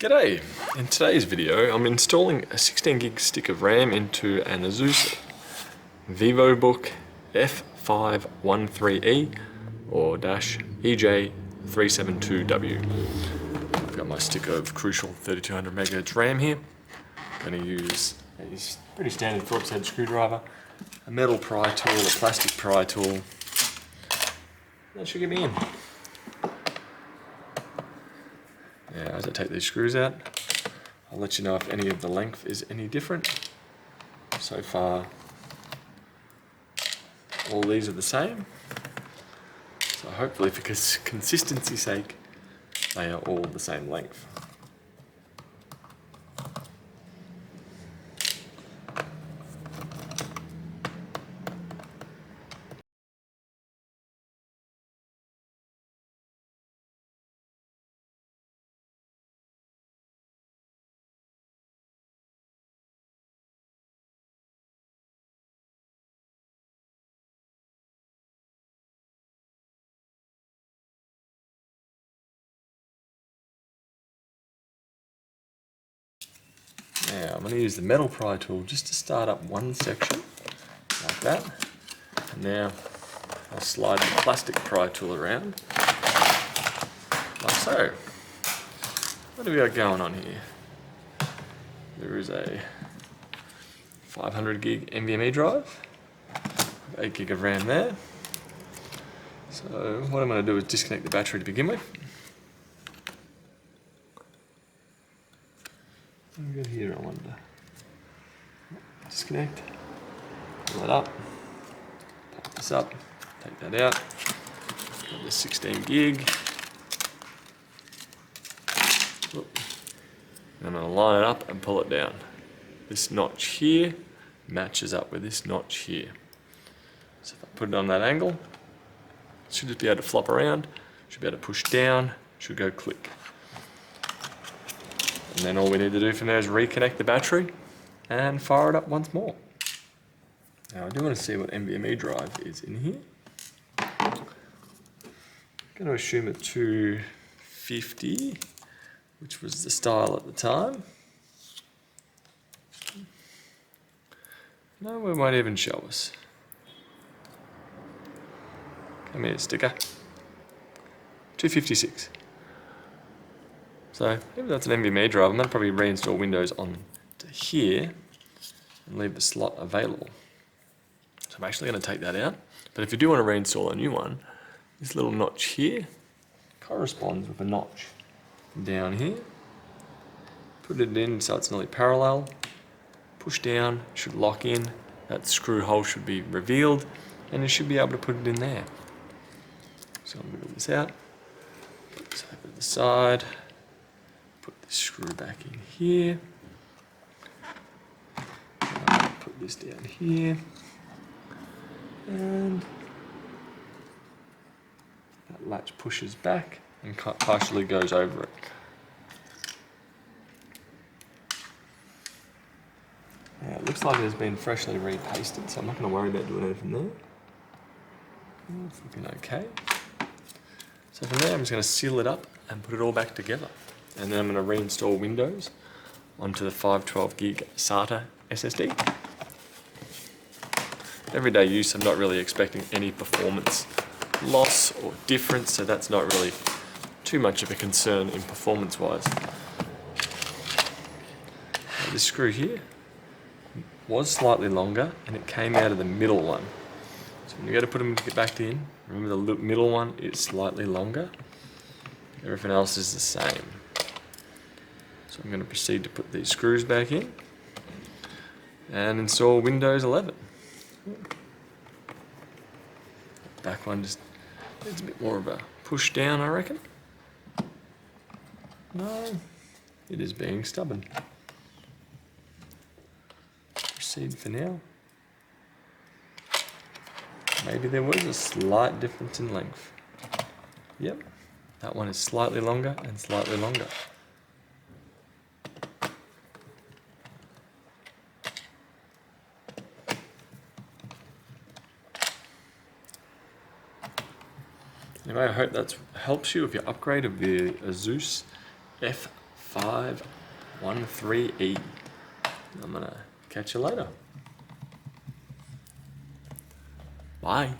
G'day! In today's video I'm installing a 16 gig stick of RAM into an Asus Vivobook F513E or EJ372W. I've got my stick of crucial 3200 MHz RAM here. I'm going to use a pretty standard Phillips head screwdriver, a metal pry tool, a plastic pry tool. That should get me in. Now, as I take these screws out, I'll let you know if any of the length is any different. So far, all these are the same. So hopefully, for consistency's sake, they are all the same length. Now I'm going to use the metal pry tool just to start up one section, like that. And now I'll slide the plastic pry tool around, like so. What do we got going on here? There is a 500 gig NVMe drive, 8 gig of RAM there. So what I'm going to do is disconnect the battery to begin with. What have we got here, I wonder? Disconnect, pull it up, pop this up, take that out, got the 16 gig. And I'm going to line it up and pull it down. This notch here matches up with this notch here. So if I put it on that angle, it should just be able to flop around, should be able to push down, should go click. And then all we need to do from there is reconnect the battery and fire it up once more. Now I do want to see what NVMe drive is in here. I'm going to assume a 250, which was the style at the time. No, it won't even show us. Come here, sticker. 256. So if that's an NVMe drive, I'm going to probably reinstall Windows on to here and leave the slot available. So I'm actually going to take that out. But if you do want to reinstall a new one, this little notch here corresponds with a notch down here. Put it in so it's nearly parallel. Push down, should lock in. That screw hole should be revealed, and you should be able to put it in there. So I'm going to move this out. Put this over to the side. Put this screw back in here. Put this down here. And that latch pushes back and partially goes over it. Now it looks like it has been freshly repasted, so I'm not going to worry about doing anything there. It's looking okay. So from there I'm just going to seal it up and put it all back together. And then I'm going to reinstall Windows onto the 512 gig SATA SSD. Everyday use, I'm not really expecting any performance loss or difference, so that's not really too much of a concern in performance wise. Now, this screw here was slightly longer and it came out of the middle one. So when you go to put them back in, remember the middle one is slightly longer. Everything else is the same. So I'm going to proceed to put these screws back in and install Windows 11. Back one just needs a bit more of a push down, I reckon. No, it is being stubborn. Proceed for now. Maybe there was a slight difference in length. Yep, that one is slightly longer and slightly longer. Anyway, I hope that helps you with your upgrade of the Asus F513E. I'm gonna catch you later. Bye.